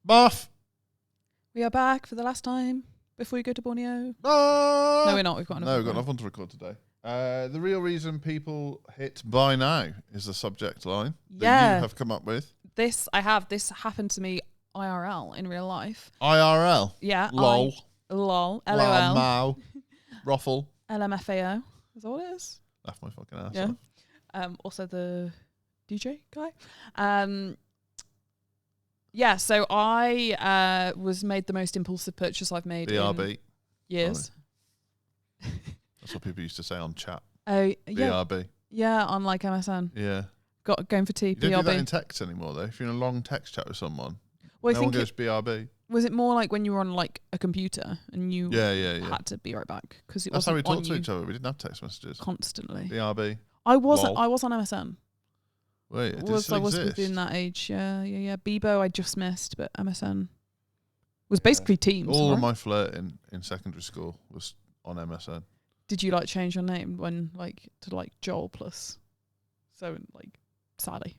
Buff. We are back for the last time before we go to Borneo. No, we're not. We've got another. No, we've got another one to record today. The real reason people hit buy now is the subject line that you have come up with. This happened to me IRL in real life. IRL? Yeah. LOL. LOL. LOL. LMAO. Ruffle. LMFAO. Is that what it is? Laugh my fucking ass off. Also the DJ guy. Yeah, so I was made the most impulsive purchase I've made BRB. in years. That's what people used to say on chat. Oh, yeah. BRB. Yeah, on like MSN. Yeah. Going for tea, You don't BRB. do that in text anymore, though. If you're in a long text chat with someone, well, no one goes BRB. Was it more like when you were on like a computer and you had to be right back? Because that's how we talked to each other. We didn't have text messages. Constantly. BRB. I was on MSN. Wait, I was within that age. Yeah. Bebo I just missed, but MSN was basically Teams. All of my flirting in secondary school was on MSN. Did you like change your name when to Joel plus? So Sally.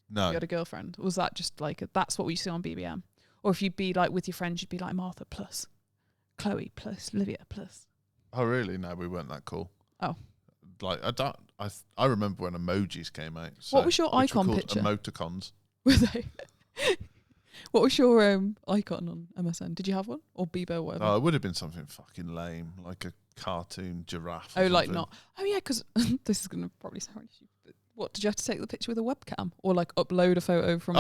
No. You had a girlfriend. Or was that just that's what we see on BBM? Or if you'd be with your friends, you'd be like Martha plus, Chloe plus, Livia plus. Oh really? No, we weren't that cool. Oh. I remember when emojis came out. So, what was your icon picture? Emoticons. Were they? What was your icon on MSN? Did you have one? Or Bebo or whatever? Oh, it would have been something fucking lame, like a cartoon giraffe. Oh, not. Oh, yeah, because this is going to probably sound really stupid. What, did you have to take the picture with a webcam? Or upload a photo from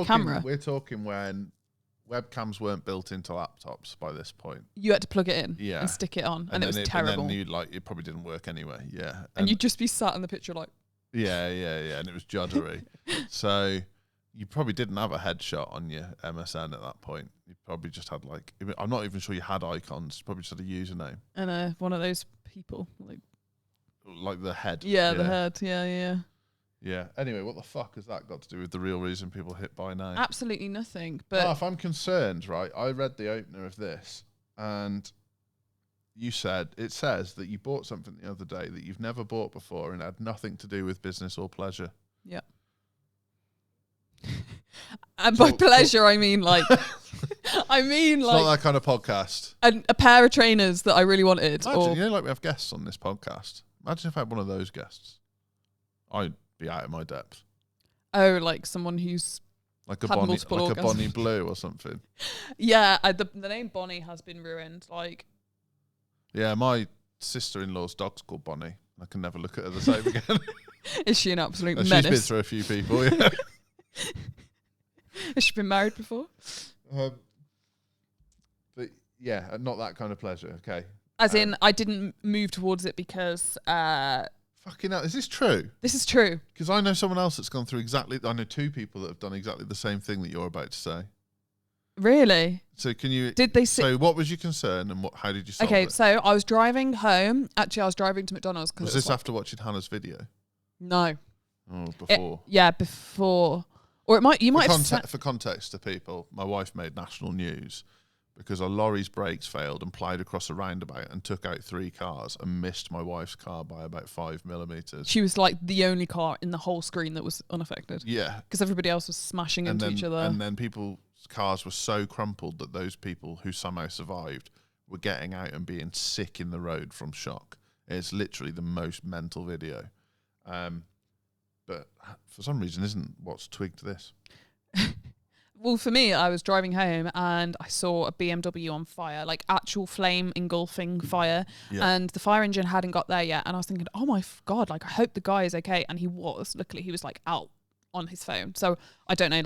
camera? We're talking when webcams weren't built into laptops by this point. You had to plug it in and stick it on, and it was terrible. And then it probably didn't work anyway, yeah. And you'd just be sat in the picture Yeah, and it was juddery. So you probably didn't have a headshot on your MSN at that point. You probably just had I'm not even sure you had icons. You probably just had a username. And one of those people. Like the head. Yeah, the head, yeah. Yeah. Anyway, what the fuck has that got to do with the real reason people hit buy now? Absolutely nothing. But if I'm concerned, right, I read the opener of this and it says that you bought something the other day that you've never bought before and had nothing to do with business or pleasure. Yeah. And by pleasure, I mean it's not that kind of podcast. A pair of trainers that I really wanted. Imagine, we have guests on this podcast. Imagine if I had one of those guests. I'd be out of my depth. Oh, someone who's like a Bonnie Blue or something. Yeah, the name Bonnie has been ruined. Yeah, my sister-in-law's dog's called Bonnie. I can never look at her the same again. Is she an absolute menace? She's been through a few people, yeah. Has she been married before? But yeah, not that kind of pleasure, okay. As in, I didn't move towards it because... Fucking hell, is this true? This is true. Because I know someone else that's gone through I know two people that have done exactly the same thing that you're about to say. Really? So can you... Did they So what was your concern and how did you solve it? Okay, so I was driving home. Actually, I was driving to McDonald's. Was this after watching Hannah's video? No. Oh, before. Before. Or you might have... For context to people, my wife made national news because a lorry's brakes failed and plied across a roundabout and took out 3 cars and missed my wife's car by about 5 millimeters. She was the only car in the whole screen that was unaffected. Yeah. Because everybody else was smashing into each other. And then people's cars were so crumpled that those people who somehow survived were getting out and being sick in the road from shock. It's literally the most mental video. But for some reason isn't what's twigged this. Well, for me, I was driving home and I saw a BMW on fire, actual flame engulfing fire. Yeah. And the fire engine hadn't got there yet. And I was thinking, oh my God, I hope the guy is okay. And he was. Luckily, he was out on his phone. So I don't know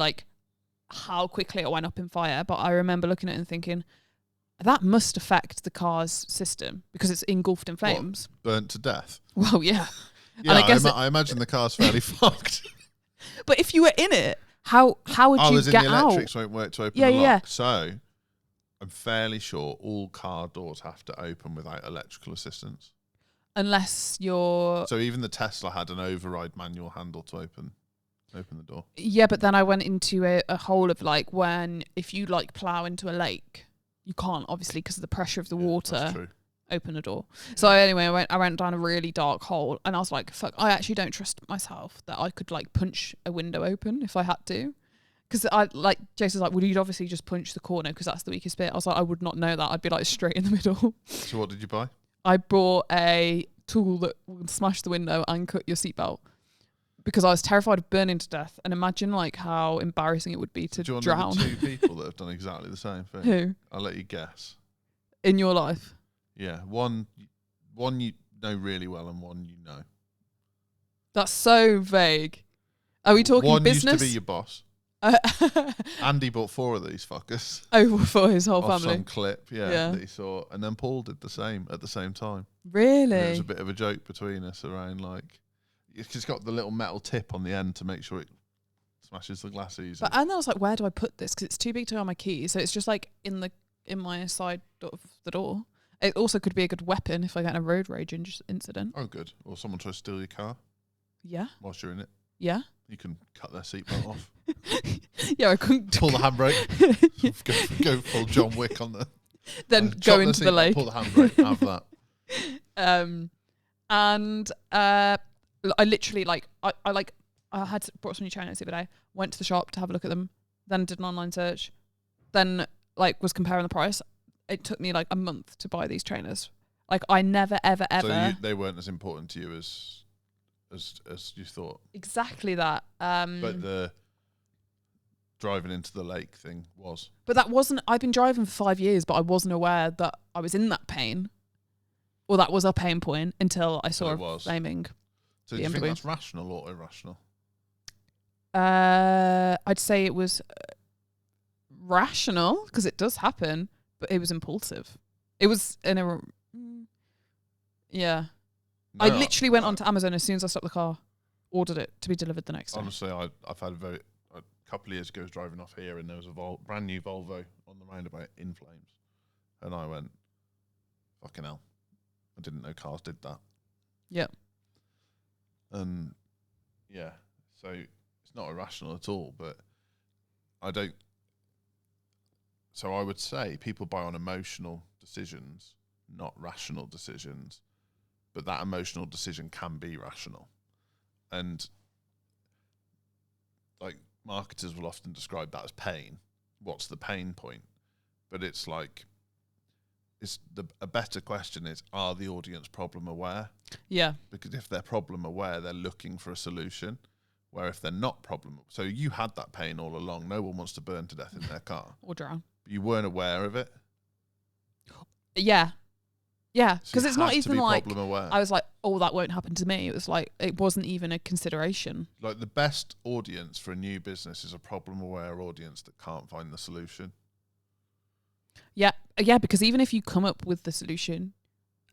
how quickly it went up in fire. But I remember looking at it and thinking, that must affect the car's system because it's engulfed in flames. What? Burnt to death? Well, yeah. Yeah, and I imagine the car's fairly fucked. But if you were in it, how would you get out? I was in the electrics won't work to open the lock. Yeah. So I'm fairly sure all car doors have to open without electrical assistance. Unless you're... So even the Tesla had an override manual handle to open the door. Yeah, but then I went into a hole of when if you plow into a lake, you can't obviously because of the pressure of the water. That's true. Open a door. So anyway, I went down a really dark hole and I was like, fuck, I actually don't trust myself that I could punch a window open if I had to. because Jason's like, well, you'd obviously just punch the corner because that's the weakest bit. I was like, I would not know that. I'd be like straight in the middle. So what did you buy? I bought a tool that will smash the window and cut your seatbelt because I was terrified of burning to death. And imagine like how embarrassing it would be to Do you drown. want to know the 2 people that have done exactly the same thing? Who? I'll let you guess. In your life? Yeah, one you know really well and one you know. That's so vague. Are we talking one business? One used to be your boss. Andy bought 4 of these fuckers. Oh, for his whole off family. Some clip, that he saw, and then Paul did the same at the same time. Really? And it was a bit of a joke between us around like, it's got the little metal tip on the end to make sure it smashes the glass easy. But and I was like, where do I put this? Because it's too big to go on my keys, so it's just like in my side of the door. It also could be a good weapon if I get in a road rage incident. Oh, good. Or someone tries to steal your car. Yeah. Whilst you're in it. Yeah. You can cut their seatbelt off. Yeah, I couldn't pull the handbrake. go full John Wick on the. Then go into the lake. Pull the handbrake. Have that. And I literally I had brought some new trainers the other day. Went to the shop to have a look at them. Then did an online search. Then was comparing the price. It took me like a month to buy these trainers. Like I never ever. So they weren't as important to you as you thought. Exactly that. But the driving into the lake thing was. But that wasn't. I've been driving for 5 years, but I wasn't aware that I was in that pain, or that was a pain point until I saw a flaming. So do you think that's rational or irrational? I'd say it was rational because it does happen, but it was impulsive. It was yeah. No, I literally went onto Amazon as soon as I stopped the car, ordered it to be delivered the next day. Honestly, I've had a couple of years ago, I was driving off here and there was a brand new Volvo on the roundabout in flames. And I went, fucking hell. I didn't know cars did that. Yep. And yeah, so it's not irrational at all, but so I would say people buy on emotional decisions, not rational decisions. But that emotional decision can be rational. And like marketers will often describe that as pain. What's the pain point? But it's like, a better question is, are the audience problem aware? Yeah. Because if they're problem aware, they're looking for a solution. Where if they're not so you had that pain all along. No one wants to burn to death in their car. Or drown. But you weren't aware of it. Yeah. Yeah, because so it's not even like aware. I was like, oh, that won't happen to me. It was like it wasn't even a consideration. Like the best audience for a new business is a problem-aware audience that can't find the solution. Yeah, because even if you come up with the solution,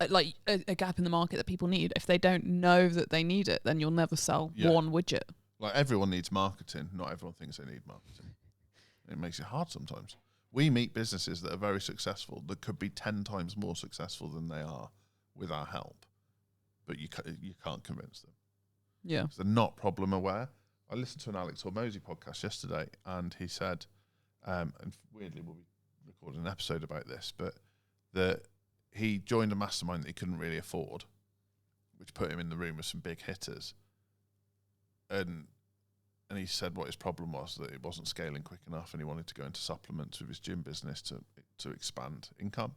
like a gap in the market that people need, if they don't know that they need it, then you'll never sell one widget. Like everyone needs marketing. Not everyone thinks they need marketing. It makes it hard sometimes. We meet businesses that are very successful that could be 10 times more successful than they are with our help, but you can't convince them. Yeah, they're not problem aware. I listened to an Alex Hormozy podcast yesterday, and he said, and weirdly we'll be recording an episode about this, but that he joined a mastermind that he couldn't really afford, which put him in the room with some big hitters, and he said what his problem was, that it wasn't scaling quick enough and he wanted to go into supplements with his gym business to expand income.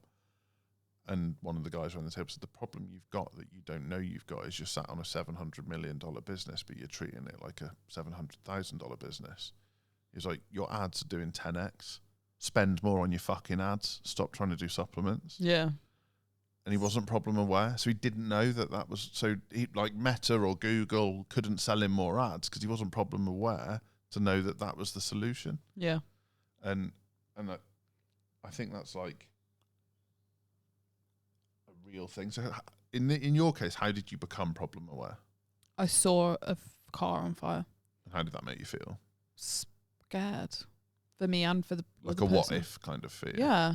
And one of the guys around the table said, the problem you've got that you don't know you've got is you're sat on a $700 million business, but you're treating it like a $700,000 business. He's like, your ads are doing 10x. Spend more on your fucking ads. Stop trying to do supplements. Yeah. And he wasn't problem aware, so he didn't know that was so. He, like Meta or Google couldn't sell him more ads because he wasn't problem aware to know that was the solution. Yeah, and I think that's like a real thing. So in your case, how did you become problem aware? I saw a car on fire. And how did that make you feel? Scared for me and for the like a what if kind of fear. Yeah.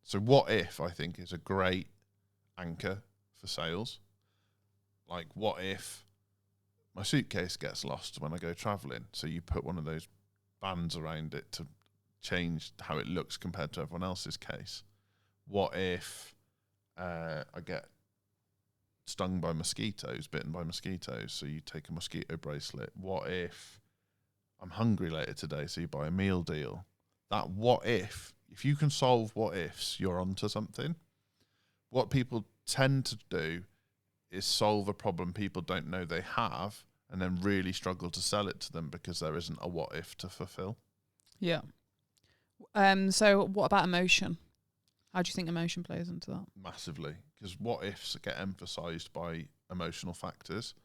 So what if I think is a great anchor for sales. Like, what if my suitcase gets lost when I go traveling? So you put one of those bands around it to change how it looks compared to everyone else's case. What if I get stung by mosquitoes, bitten by mosquitoes? So you take a mosquito bracelet. What if I'm hungry later today, so you buy a meal deal. That what if you can solve what ifs, you're onto something. What people tend to do is solve a problem people don't know they have and then really struggle to sell it to them because there isn't a what if to fulfill. Yeah. So what about emotion? How do you think emotion plays into that? Massively, because what ifs get emphasised by emotional factors.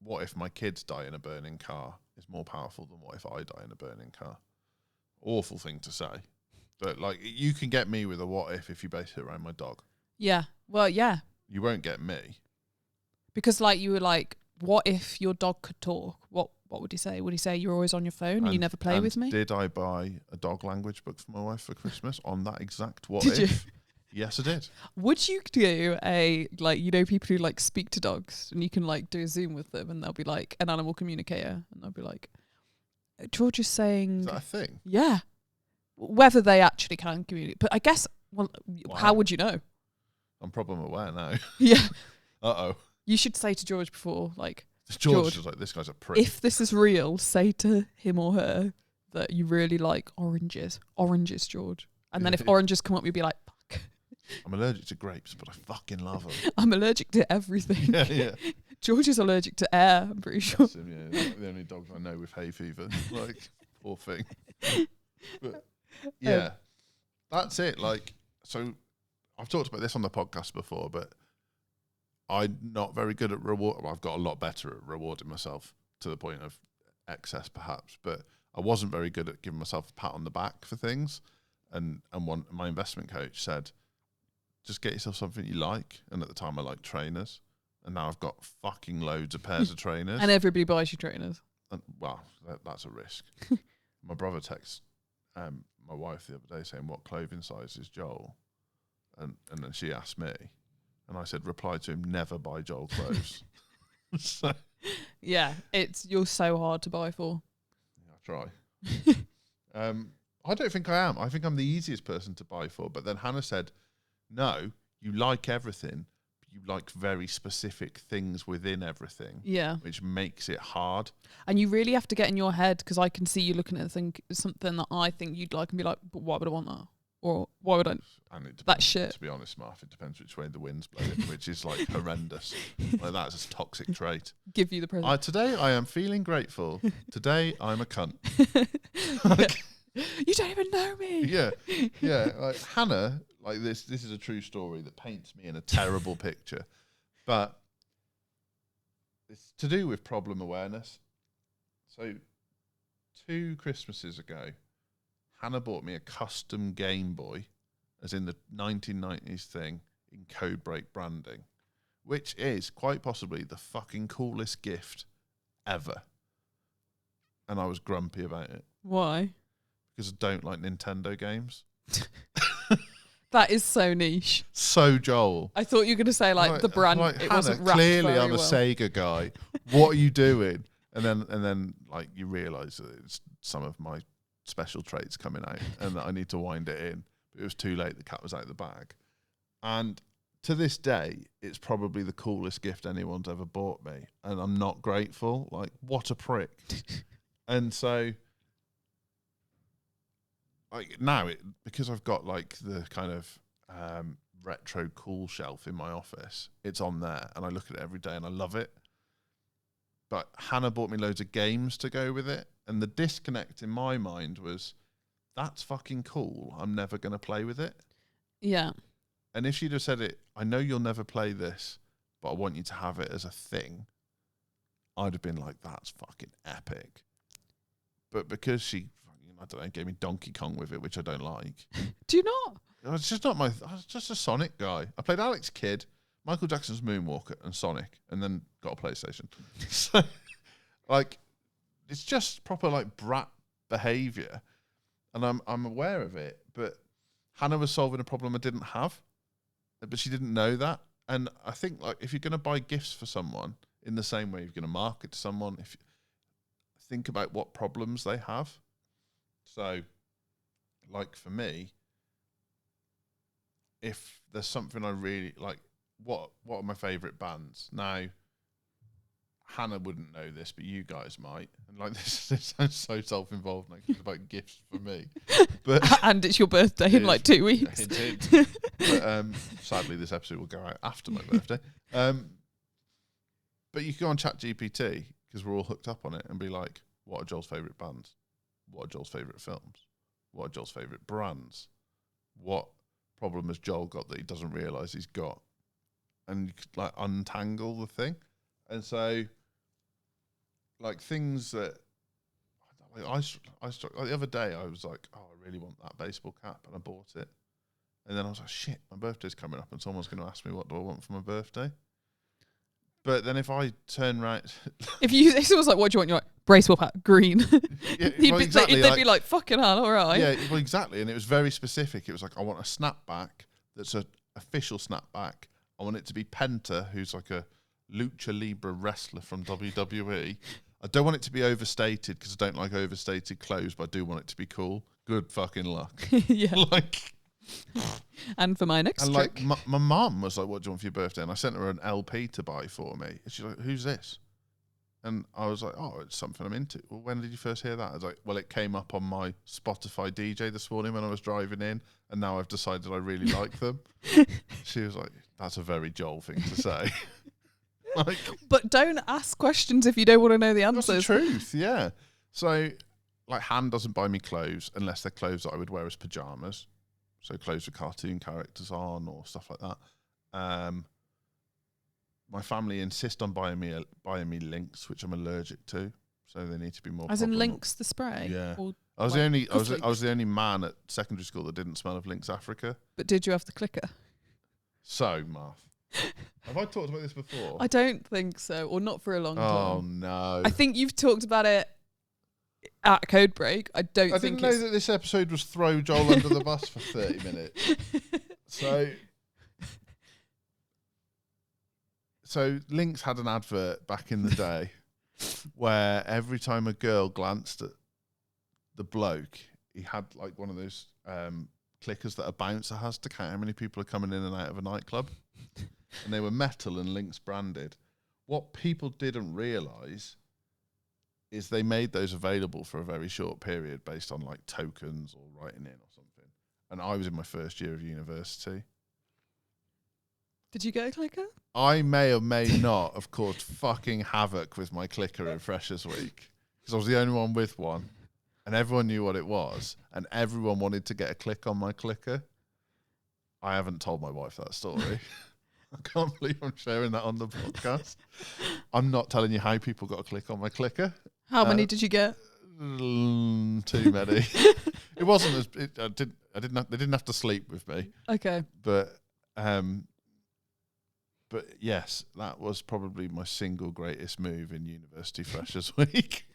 What if my kids die in a burning car is more powerful than what if I die in a burning car. Awful thing to say. But like, you can get me with a what if you base it around my dog. Yeah. Well, yeah. You won't get me. Because like you were like, what if your dog could talk? What would he say? Would he say you're always on your phone and you never play with me? Did I buy a dog language book for my wife for Christmas on that exact what Did if? you? Yes, I did. Would you do a, like, you know, people who like speak to dogs and you can like do a Zoom with them and they'll be like an animal communicator and they'll be like, George is saying... Is that a thing? Yeah. Whether they actually can communicate. But I guess, well, how would you know? I'm problem aware now. Yeah. Uh-oh. You should say to George before, like... George is like, this guy's a prick. If this is real, say to him or her that you really like oranges. Oranges, George. And then if oranges come up, you'd be like, fuck. I'm allergic to grapes, but I fucking love them. I'm allergic to everything. Yeah. George is allergic to air, I'm pretty sure. Him, yeah. The only dogs I know with hay fever. Like, poor thing. But yeah, that's it. Like, so I've talked about this on the podcast before, but I'm not very good at reward. Well, I've got a lot better at rewarding myself to the point of excess, perhaps. But I wasn't very good at giving myself a pat on the back for things. And my investment coach said, just get yourself something you like. And at the time, I liked trainers. And now I've got fucking loads of pairs of trainers. And everybody buys you trainers. And, well, that's a risk. My brother texted my wife the other day saying, what clothing size is Joel? And then she asked me. And I said, reply to him, never buy Joel clothes. So, yeah, you're so hard to buy for. Yeah, I try. I don't think I am. I think I'm the easiest person to buy for. But then Hannah said, no, you like everything. But you like very specific things within everything. Yeah. Which makes it hard. And you really have to get in your head, because I can see you looking at something that I think you'd like and be like, but why would I want that? Or why would I? And it depends, that shit. To be honest, Marv, it depends which way the wind's blowing, which is like horrendous. Like, that's a toxic trait. Give you the present. Today I am feeling grateful. Today I'm a cunt. You don't even know me. Yeah. Like Hannah, like this is a true story that paints me in a terrible picture, but it's to do with problem awareness. So 2 Christmases ago, Hannah bought me a custom Game Boy, as in the 1990s thing, in Codebreak branding, which is quite possibly the fucking coolest gift ever. And I was grumpy about it. Why? Because I don't like Nintendo games. That is so niche. So Joel. I thought you were going to say like the brand. Like, it Hannah, wasn't wrapped clearly very I'm a well. Sega guy. What are you doing? And then like you realise that it's some of my special traits coming out and that I need to wind it in. But it was too late. The cat was out of the bag. And to this day, it's probably the coolest gift anyone's ever bought me. And I'm not grateful. Like, what a prick. And so like now, because I've got like the kind of retro cool shelf in my office, it's on there and I look at it every day and I love it. But Hannah bought me loads of games to go with it. And the disconnect in my mind was, that's fucking cool. I'm never going to play with it. Yeah. And if she'd have said it, I know you'll never play this, but I want you to have it as a thing, I'd have been like, that's fucking epic. But because she, I don't know, gave me Donkey Kong with it, which I don't like. Do you not? It's just not I was just a Sonic guy. I played Alex Kidd, Michael Jackson's Moonwalker, and Sonic, and then got a PlayStation. So, like, it's just proper like brat behaviour, and I'm aware of it. But Hannah was solving a problem I didn't have, but she didn't know that. And I think like if you're going to buy gifts for someone in the same way you're going to market to someone, if you think about what problems they have. So, like for me, if there's something I really like, what are my favourite bands? Now, Hannah wouldn't know this, but you guys might. And like this sounds so self-involved. Like it's about gifts for me, but And it's your birthday in like 2 weeks. Yeah, it did. But sadly, this episode will go out after my birthday. But you can go on ChatGPT because we're all hooked up on it and be like, what are Joel's favourite bands? What are Joel's favourite films? What are Joel's favourite brands? What problem has Joel got that he doesn't realise he's got? And you could like untangle the thing. And so, like things that like the other day, I was like, oh, I really want that baseball cap, and I bought it. And then I was like, shit, my birthday's coming up, and someone's going to ask me what do I want for my birthday. But then if I turn right, if someone's like, what do you want? You're like, baseball hat, green. Yeah, exactly, they'd be like, fucking hell, all right. Yeah, well, exactly. And it was very specific. It was like, I want a snapback that's an official snapback. I want it to be Penta, who's like a lucha libre wrestler from WWE. I don't want it to be overstated because I don't like overstated clothes, but I do want it to be cool. Good fucking luck. Yeah. Like, and for my next and trick. like my mum was like, what do you want for your birthday? And I sent her an LP to buy for me. And she's like, who's this? And I was like, oh, it's something I'm into. Well, when did you first hear that? I was like, well, it came up on my Spotify DJ this morning when I was driving in, and now I've decided I really like them. She was like, that's a very Joel thing to say. Like, but don't ask questions if you don't want to know the answers. That's the truth, yeah. So, like, Han doesn't buy me clothes unless they're clothes that I would wear as pajamas. So clothes with cartoon characters on or stuff like that. My family insist on buying me Lynx, which I'm allergic to. So they need to be more. As in Lynx the spray. Yeah. Or I was like I was the only man at secondary school that didn't smell of Lynx Africa. But did you have the clicker? So, Marth, have I talked about this before? I don't think so, or not for a long time. Oh no! I think you've talked about it at Code Break. I didn't know that this episode was throw Joel under the bus for 30 minutes. So Lynx had an advert back in the day where every time a girl glanced at the bloke, he had like one of those clickers that a bouncer has to count how many people are coming in and out of a nightclub. And they were metal and Lynx branded. What people didn't realise is they made those available for a very short period based on like tokens or writing in or something. And I was in my first year of university. Did you get a clicker? I may or may not have caused fucking havoc with my clicker in Freshers Week because I was the only one with one and everyone knew what it was and everyone wanted to get a click on my clicker. I haven't told my wife that story. I can't believe I'm sharing that on the podcast. I'm not telling you how people got a click on my clicker. How many did you get? Too many. It wasn't as they didn't have to sleep with me. Okay. But yes, that was probably my single greatest move in University Freshers Week.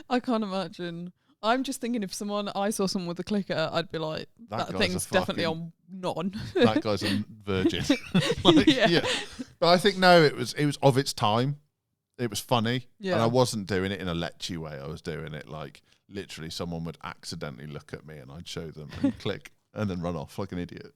I can't imagine. I'm just thinking if I saw someone with a clicker, I'd be like, that thing's definitely on non. That guy's a virgin. Like, yeah. But I think no, it was of its time. It was funny. Yeah. And I wasn't doing it in a lechy way. I was doing it like literally someone would accidentally look at me and I'd show them and click and then run off like an idiot.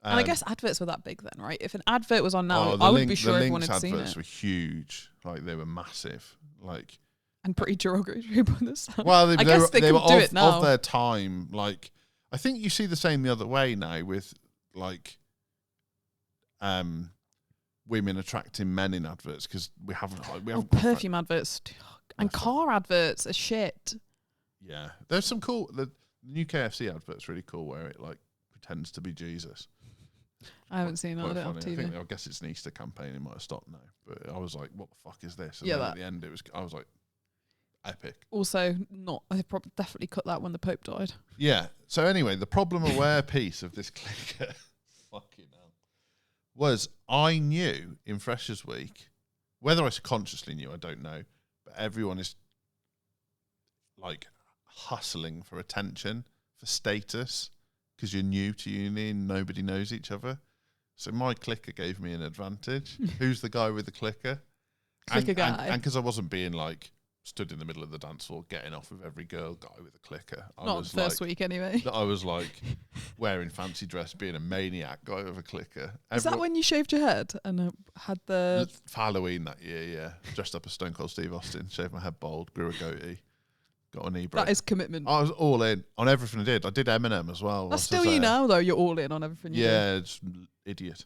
And I guess adverts were that big then, right? If an advert was on now, I would be sure everyone had seen it. The adverts were huge. Like they were massive. Like and pretty derogatory by the sound. Well, I guess they could do it now. Of their time. Like I think you see the same the other way now with like women attracting men in adverts because we haven't perfume adverts and car adverts are shit. Yeah, there's some cool. The new KFC advert's really cool where it like pretends to be Jesus. I haven't seen it. I don't have TV. I guess it's an Easter campaign. It might have stopped now, but I was like, "What the fuck is this?" And yeah, then at the end, I was like, "Epic." Also, they probably definitely cut that when the Pope died. Yeah. So anyway, the problem aware piece of this clicker, fucking hell, was I knew in Freshers Week, whether I consciously knew, I don't know, but everyone is like hustling for attention, for status, because you're new to uni and nobody knows each other. So my clicker gave me an advantage. Who's the guy with the clicker? Clicker guy. And because I wasn't being like stood in the middle of the dance floor getting off with every girl guy with a clicker. Not the first week anyway. I was like wearing fancy dress, being a maniac guy with a clicker. Is that when you shaved your head and had the... For Halloween that year, yeah. Dressed up as Stone Cold Steve Austin, shaved my head bald, grew a goatee, got an e-brake. That is commitment. I was all in on everything I did. I did Eminem as well. That's still you now, though. You're all in on everything you do. Yeah, it's idiot.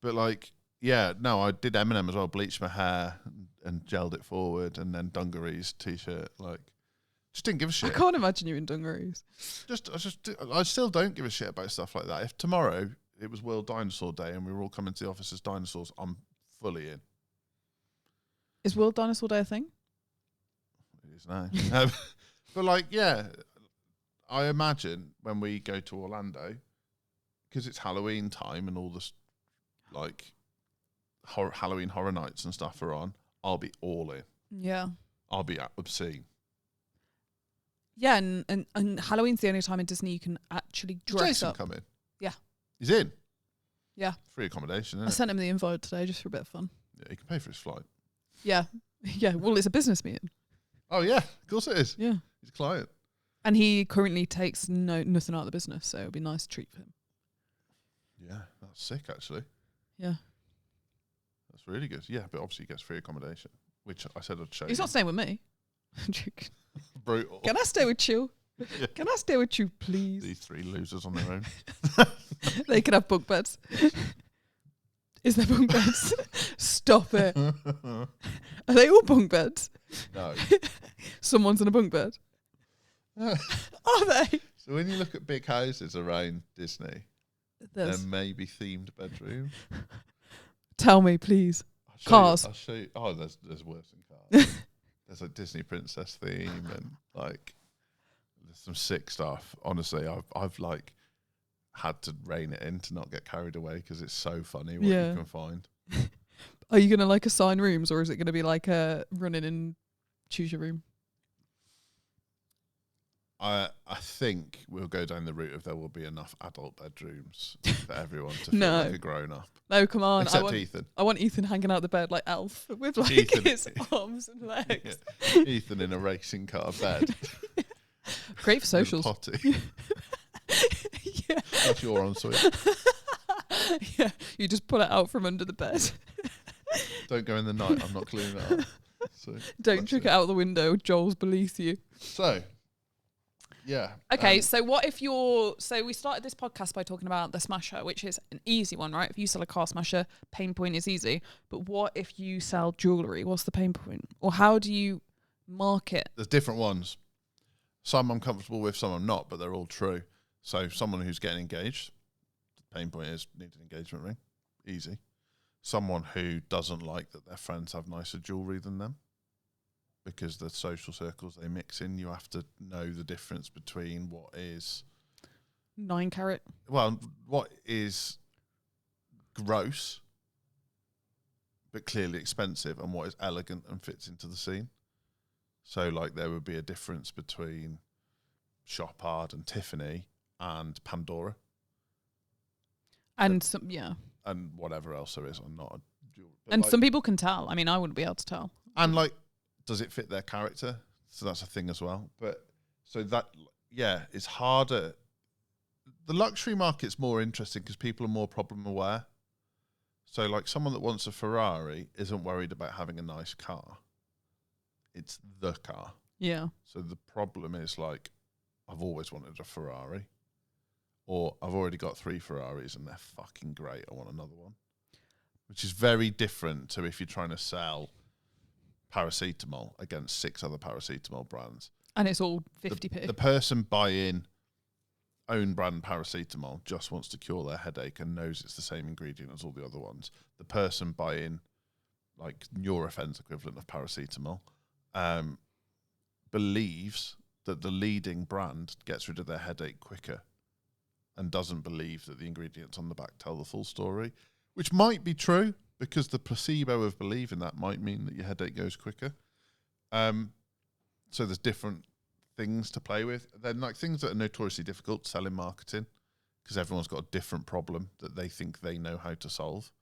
But like, yeah, no, I did Eminem as well, bleached my hair and gelled it forward, and then dungarees, t-shirt, like, just didn't give a shit. I can't imagine you in dungarees. I still don't give a shit about stuff like that. If tomorrow it was World Dinosaur Day and we were all coming to the office as dinosaurs, I'm fully in. Is World Dinosaur Day a thing? It is now. But like, yeah, I imagine when we go to Orlando, because it's Halloween time and all this, like, Halloween Horror Nights and stuff are on, I'll be all in. Yeah. I'll be obscene. Yeah, and Halloween's the only time in Disney you can actually dress Jason up. come in? Yeah. He's in? Yeah. Free accommodation, I isn't it? sent him the invite today just for a bit of fun. Yeah, he can pay for his flight. Yeah. Yeah, well, it's a business meeting. Oh, yeah, of course it is. Yeah. He's a client. And he currently takes nothing out of the business, so it'll be a nice treat for him. Yeah, that's sick, actually. Yeah. That's really good. Yeah, but obviously he gets free accommodation, which I said I'd show you. He's not staying with me. Brutal. Can I stay with you? Yeah. Can I stay with you, please? These three losers on their own. They can have bunk beds. Is there bunk beds? Stop it. Are they all bunk beds? No. Someone's in a bunk bed. Are they? So when you look at big houses around Disney, there may be themed bedrooms. Tell me, please. Cars. I'll show you. Oh, there's worse than cars. There's a Disney princess theme and like there's some sick stuff. Honestly, I've like had to rein it in to not get carried away because it's so funny what you can find. Are you gonna like assign rooms, or is it gonna be like a running and choose your room? I think we'll go down the route of there will be enough adult bedrooms for everyone to feel like a grown up. No, come on. Except Ethan. I want Ethan hanging out the bed like Elf with like his arms and legs. Yeah. Ethan in a racing car bed. Great for socials. Potty. Yeah. That's your ensuite. Yeah, you just pull it out from under the bed. Don't go in the night. I'm not cleaning it up. So don't trick it out the window. Joel's beneath you. So, yeah. Okay, so what if you're... So we started this podcast by talking about the smasher, which is an easy one, right? If you sell a car smasher, pain point is easy. But what if you sell jewellery? What's the pain point? Or how do you market? There's different ones. Some I'm comfortable with, some I'm not, but they're all true. So someone who's getting engaged, the pain point is need an engagement ring. Easy. Someone who doesn't like that their friends have nicer jewellery than them. Because the social circles they mix in, you have to know the difference between what is 9 carat. Well, what is gross but clearly expensive, and what is elegant and fits into the scene. So, like, there would be a difference between Chopard and Tiffany and Pandora, and some and whatever else there is. I'm not a jewelry, and like, some people can tell. I mean, I wouldn't be able to tell. And like, does it fit their character? So that's a thing as well. But so that, yeah, it's harder. The luxury market's more interesting because people are more problem aware. So like someone that wants a Ferrari isn't worried about having a nice car. It's the car. Yeah. So the problem is like, I've always wanted a Ferrari, or I've already got 3 Ferraris and they're fucking great. I want another one, which is very different to if you're trying to sell paracetamol against 6 other paracetamol brands. And it's all 50p. The person buying own brand paracetamol just wants to cure their headache and knows it's the same ingredient as all the other ones. The person buying like Nurofen equivalent of paracetamol believes that the leading brand gets rid of their headache quicker and doesn't believe that the ingredients on the back tell the full story, which might be true because the placebo of believing that might mean that your headache goes quicker. So there's different things to play with. Then like things that are notoriously difficult to sell in marketing because everyone's got a different problem that they think they know how to solve,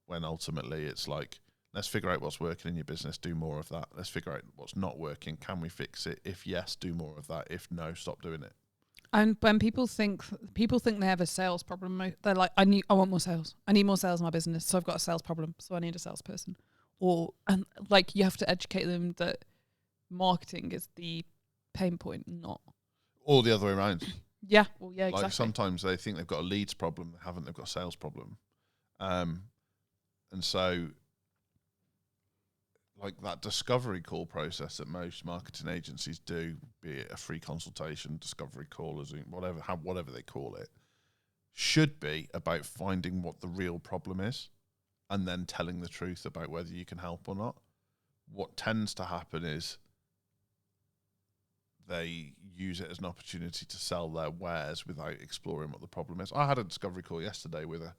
when ultimately it's like Let's figure out what's working in your business, do more of that. Let's figure out what's not working. Can we fix it? If yes, do more of that. If no, stop doing it. And when people think they have a sales problem, they're like, I want more sales. I need more sales in my business, so I've got a sales problem, so I need a salesperson. And like you have to educate them that marketing is the pain point, not. Or the other way around. Yeah, well, yeah, exactly. Like sometimes they think they've got a leads problem, they've got a sales problem. And so like that discovery call process that most marketing agencies do, be it a free consultation, discovery call, or Zoom, whatever they call it, should be about finding what the real problem is and then telling the truth about whether you can help or not. What tends to happen is they use it as an opportunity to sell their wares without exploring what the problem is. I had a discovery call yesterday with a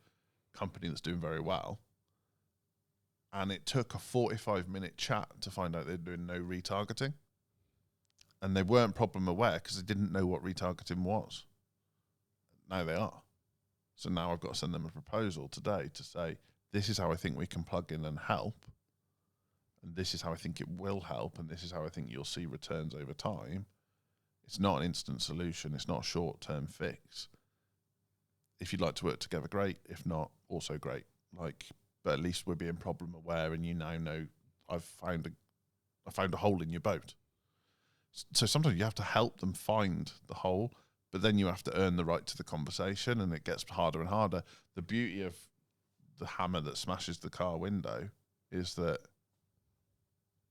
company that's doing very well, and it took a 45-minute chat to find out they're doing no retargeting. And they weren't problem aware because they didn't know what retargeting was. Now they are. So now I've got to send them a proposal today to say, this is how I think we can plug in and help. And this is how I think it will help. And this is how I think you'll see returns over time. It's not an instant solution. It's not a short-term fix. If you'd like to work together, great. If not, also great. But at least we're being problem aware, and you now know I found a hole in your boat. So sometimes you have to help them find the hole, but then you have to earn the right to the conversation, and it gets harder and harder. The beauty of the hammer that smashes the car window is that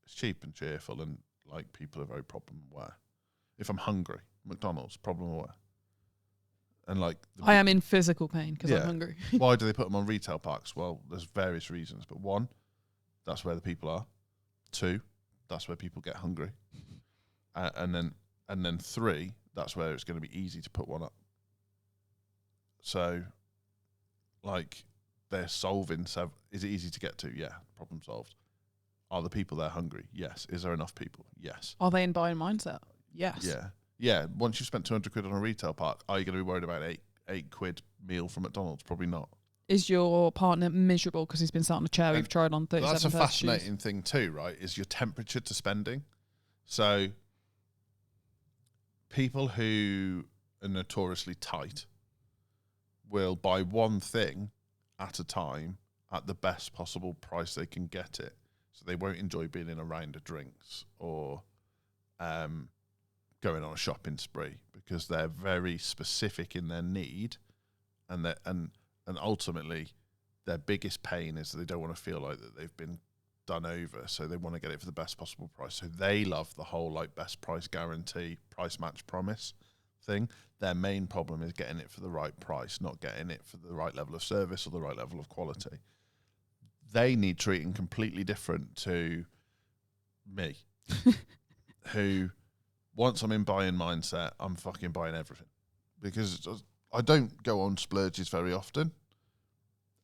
it's cheap and cheerful, and like people are very problem aware. If I'm hungry, McDonald's, problem aware. And like I am in physical pain because I'm hungry. Why do they put them on retail parks? Well, there's various reasons, but one, that's where the people are. Two, that's where people get hungry. And then three, that's where it's going to be easy to put one up. So, like, they're solving. Is it easy to get to? Yeah, problem solved. Are the people there hungry? Yes. Is there enough people? Yes. Are they in buying mindset? Yes. Yeah. Yeah. Once you've spent 200 quid on a retail park, are you going to be worried about eight quid meal from McDonald's? Probably not. Is your partner miserable because he's been sat on a chair we've tried on 37 That's a fascinating shoes? thing too, right? Is your temperature to spending. So people who are notoriously tight will buy one thing at a time at the best possible price they can get it. So they won't enjoy being in a round of drinks or going on a shopping spree because they're very specific in their need, and ultimately their biggest pain is that they don't want to feel like that they've been done over, so they want to get it for the best possible price. So they love the whole like best price guarantee, price match promise thing. Their main problem is getting it for the right price, not getting it for the right level of service or the right level of quality. They need treating completely different to me, who once I'm in buying mindset, I'm fucking buying everything because I don't go on splurges very often.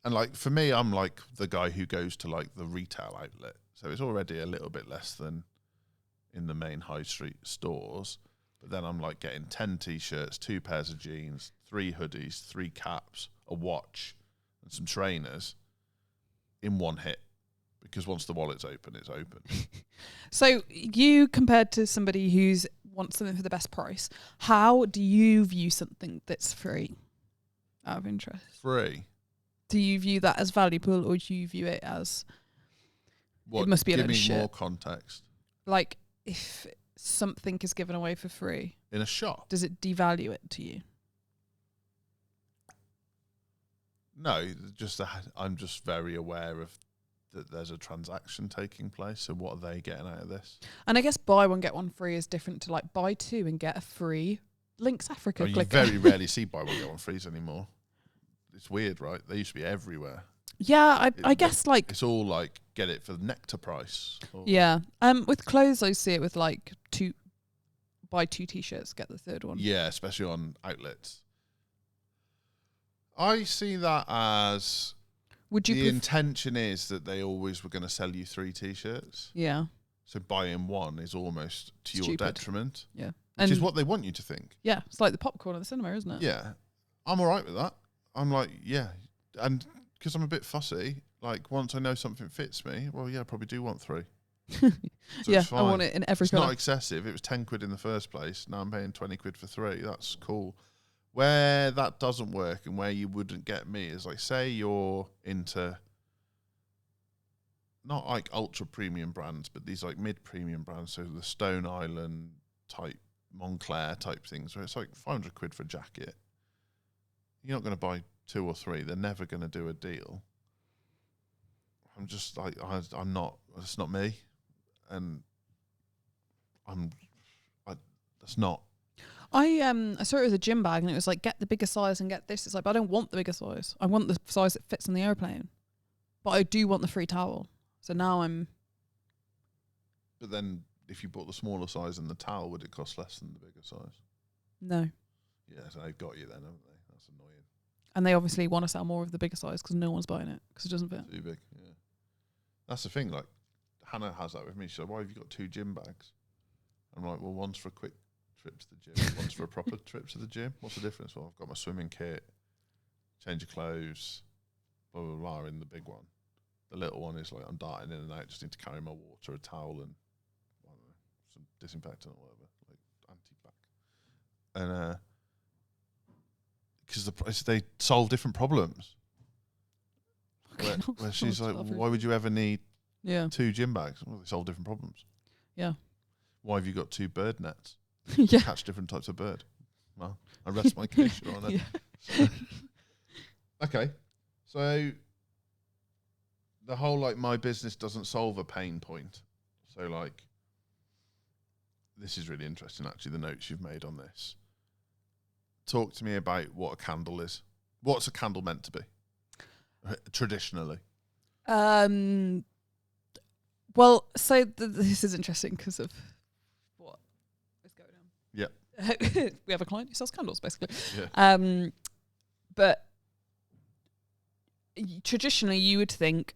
And like for me, I'm like the guy who goes to like the retail outlet. So it's already a little bit less than in the main high street stores. But then I'm like getting 10 t-shirts, 2 pairs of jeans, 3 hoodies, 3 caps, a watch, and some trainers in one hit. Because once the wallet's open, it's open. So you compared to somebody who's wants something for the best price, how do you view something that's free out of interest? Free? Do you view that as valuable, or do you view it as it must be a load of shit? Give me more context. Like if something is given away for free in a shop, does it devalue it to you? No, I'm just very aware of that there's a transaction taking place. So what are they getting out of this? And I guess buy one get one free is different to like buy 2 and get a free Links Africa. You very rarely see buy one get one frees anymore. It's weird, right? They used to be everywhere. Yeah, I guess like it's all like get it for the nectar price. Yeah. With clothes I see it with like buy 2 t-shirts, get the third one. Yeah, especially on outlets. I see that as the intention is that they always were going to sell you 3 t-shirts. Yeah. So buying one is almost to your detriment. Yeah. Which is what they want you to think. Yeah. It's like the popcorn at the cinema, isn't it? Yeah. I'm all right with that. I'm like, yeah. And because I'm a bit fussy. Like once I know something fits me, well, yeah, I probably do want 3. So Yeah, I want it in every It's colour. not excessive. It was 10 quid in the first place. Now I'm paying 20 quid for 3. That's cool. Where that doesn't work and where you wouldn't get me is like, say you're into not like ultra premium brands, but these like mid premium brands. So the Stone Island type, Moncler type things, where it's like 500 quid for a jacket. You're not going to buy 2 or 3. They're never going to do a deal. I'm just like, I'm not, it's not me. And that's not. I saw it with a gym bag and it was like, get the bigger size and get this. It's like, but I don't want the bigger size. I want the size that fits on the airplane. But I do want the free towel. So now But then if you bought the smaller size and the towel, would it cost less than the bigger size? no. Yeah, so they've got you then, haven't they? That's annoying. And they obviously want to sell more of the bigger size because no one's buying it because it doesn't fit. Too big, yeah. That's the thing, like, Hannah has that with me. She's like, why have you got 2 gym bags? I'm like, well, one's for a quick trip to the gym, one's for a proper trip to the gym. What's the difference? Well, I've got my swimming kit, change of clothes, blah, blah, blah, in the big one. The little one is like, I'm darting in and out, just need to carry my water, a towel, and I don't know, some disinfectant or whatever, like anti-bac. And because they solve different problems. Where she's like, why would you ever need 2 gym bags? Well, they solve different problems. Yeah. Why have you got 2 bird nets? Yeah. Catch different types of bird. Well, I rest my case, Your Honour. Yeah. Okay. So the whole like my business doesn't solve a pain point. So like this is really interesting actually, the notes you've made on this. Talk to me about what a candle is. What's a candle meant to be? Traditionally. Well, so this is interesting because of what is going on. Yeah. We have a client who sells candles, basically. Yeah. But traditionally, you would think,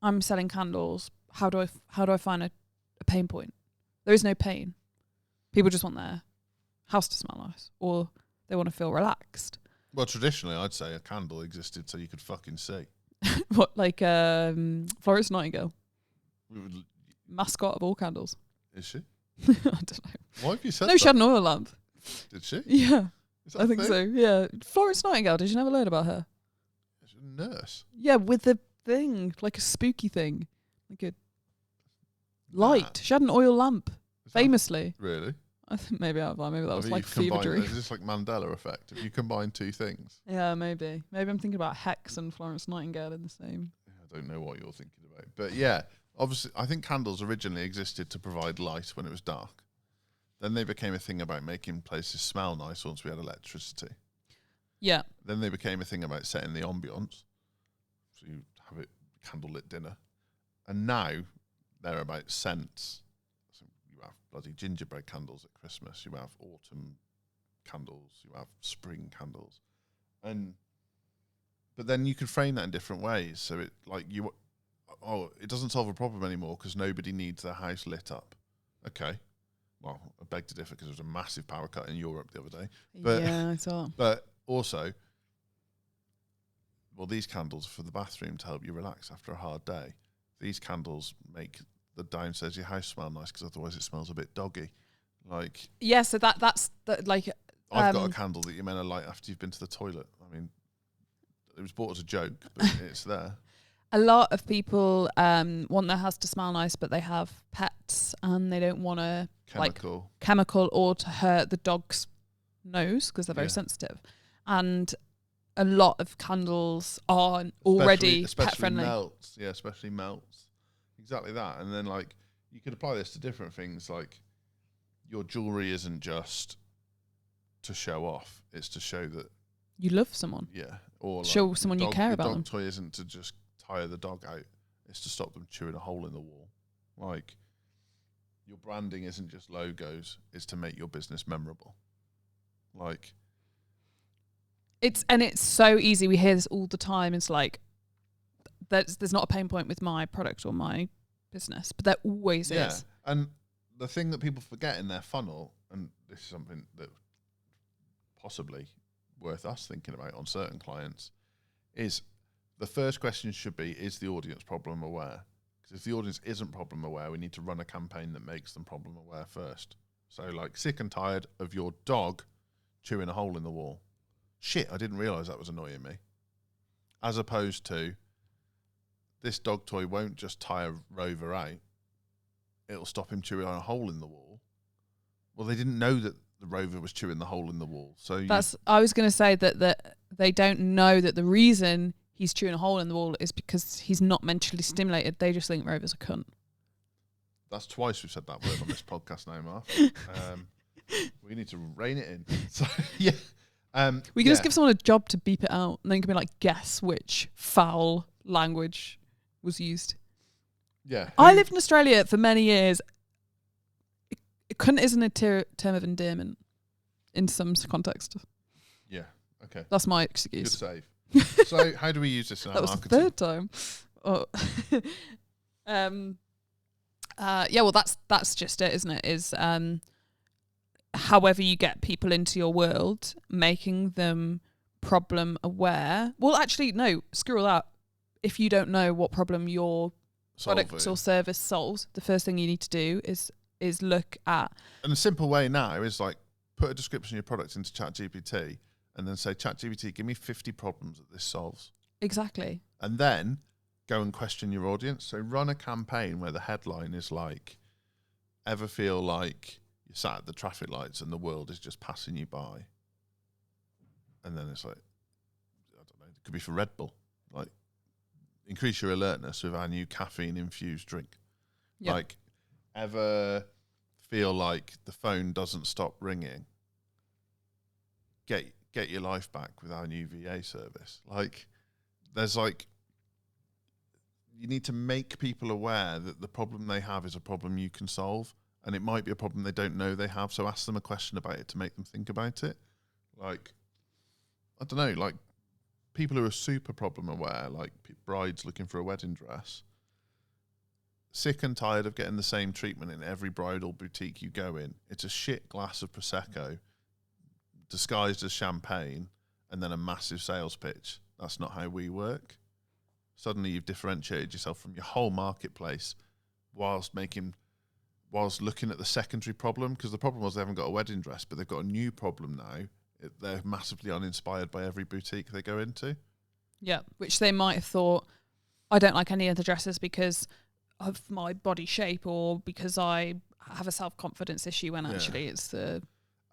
I'm selling candles. How do I find a pain point? There is no pain. People just want their house to smell nice, or they want to feel relaxed. Well, traditionally, I'd say a candle existed so you could fucking see. What, like Florence Nightingale, mascot of all candles? Is she? I don't know. Why have you said No, that? she had an oil lamp. Did she? Yeah, Is that I a think thing? so. Yeah, Florence Nightingale. Did you never learn about her? She's a nurse. Yeah, with the thing, like a spooky thing, like a light. She had an oil lamp, Is that famously. really? I think maybe that was Have like you fever combined- dream. Is this like Mandela effect? If you combine 2 things, Yeah, maybe. Maybe I'm thinking about Hex and Florence Nightingale in the same. I don't know what you're thinking about. But yeah, obviously, I think candles originally existed to provide light when it was dark. Then they became a thing about making places smell nice once we had electricity. Yeah. Then they became a thing about setting the ambience. So you have it candlelit dinner. And now they're about scents. So you have bloody gingerbread candles at Christmas. You have autumn candles. You have spring candles. But then you can frame that in different ways. So it it doesn't solve a problem anymore because nobody needs their house lit up. Okay. Well, I beg to differ because there was a massive power cut in Europe the other day. But, yeah, I saw. But also, well, these candles are for the bathroom to help you relax after a hard day. These candles make the downstairs of your house smell nice because otherwise it smells a bit doggy. Like Yeah, so that's like. I've got a candle that you're meant to light after you've been to the toilet. I mean, it was bought as a joke, but it's there. A lot of people want their house to smell nice, but they have pets and they don't want to chemical or to hurt the dog's nose because they're very sensitive. And a lot of candles are already pet friendly. Melts, yeah, especially melts. Exactly that. And then like you could apply this to different things. Like your jewelry isn't just to show off; it's to show that you love someone. Yeah, or show like someone you care about. Your them. dog toy isn't to just tire the dog out; it's to stop them chewing a hole in the wall. Like your branding isn't just logos; it's to make your business memorable. Like it's so easy. We hear this all the time. It's like there's not a pain point with my product or my business, but there always is. And the thing that people forget in their funnel, and this is something that possibly worth us thinking about on certain clients, is the first question should be, is the audience problem aware? Because if the audience isn't problem aware, we need to run a campaign that makes them problem aware first. So like, sick and tired of your dog chewing a hole in the wall. Shit, I didn't realise that was annoying me. As opposed to, this dog toy won't just tire Rover out. It'll stop him chewing on a hole in the wall. Well, they didn't know that the Rover was chewing the hole in the wall. So I was going to say that they don't know that the reason he's chewing a hole in the wall is because he's not mentally stimulated. They just think Rover's a cunt. That's twice we've said that word on this podcast now, Mark. We need to rein it in. So, yeah. We can just give someone a job to beep it out, and then you can be like, guess which foul language was used. Yeah. I lived in Australia for many years. Cunt isn't a term of endearment in some context. Yeah. Okay. That's my excuse. Good save. So how do we use this in our marketing? That was the third time. Yeah, well, that's just it, isn't it? Is however you get people into your world, making them problem aware. Well, actually, no, screw all that. If you don't know what problem your product or service solves, the first thing you need to do is look at. And a simple way now is like, put a description of your product into ChatGPT and then say, ChatGPT, give me 50 problems that this solves. Exactly. And then go and question your audience. So run a campaign where the headline is like, ever feel like you're sat at the traffic lights and the world is just passing you by? And then it's like, I don't know, it could be for Red Bull. Like, increase your alertness with our new caffeine-infused drink. Yep. Like, ever feel like the phone doesn't stop ringing? Get your life back with our new VA service. Like, there's like, you need to make people aware that the problem they have is a problem you can solve, and it might be a problem they don't know they have. So ask them a question about it to make them think about it. Like, I don't know, like people who are super problem aware, like brides looking for a wedding dress, sick and tired of getting the same treatment in every bridal boutique you go in. It's a shit glass of Prosecco disguised as champagne and then a massive sales pitch. That's not how we work. Suddenly you've differentiated yourself from your whole marketplace whilst looking at the secondary problem, because the problem was they haven't got a wedding dress, but they've got a new problem now. They're massively uninspired by every boutique they go into. Yeah, which they might have thought, I don't like any of the dresses because of my body shape or because I have a self-confidence issue, when actually it's the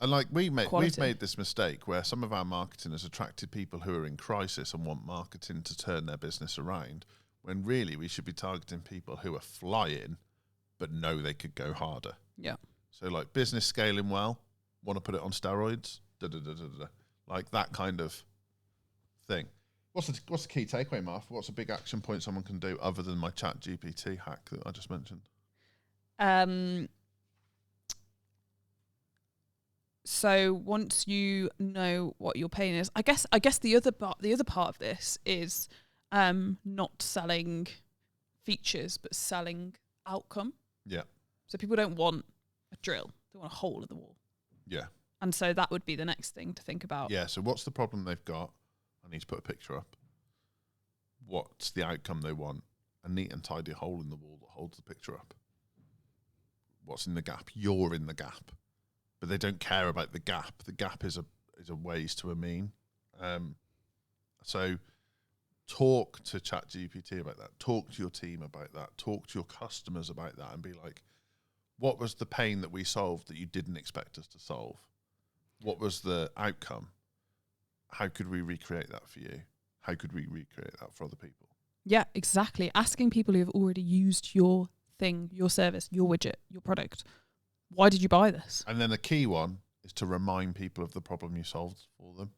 and like we've made this mistake where some of our marketing has attracted people who are in crisis and want marketing to turn their business around, when really we should be targeting people who are flying but know they could go harder. Yeah. So like business scaling well, want to put it on steroids, like that kind of thing. What's the key takeaway, Martha? What's a big action point someone can do other than my ChatGPT hack that I just mentioned? So once you know what your pain is, I guess the other part of this is not selling features but selling outcome. Yeah. So people don't want a drill; they want a hole in the wall. Yeah. And so that would be the next thing to think about. Yeah. So what's the problem they've got? I need to put a picture up. What's the outcome they want? A neat and tidy hole in the wall that holds the picture up. What's in the gap? You're in the gap. But they don't care about the gap. The gap is a ways to a mean. So talk to ChatGPT about that. Talk to your team about that. Talk to your customers about that and be like, what was the pain that we solved that you didn't expect us to solve? What was the outcome? How could we recreate that for you? How could we recreate that for other people? Yeah, exactly. Asking people who have already used your thing, your service, your widget, your product, why did you buy this? And then the key one is to remind people of the problem you solved for them.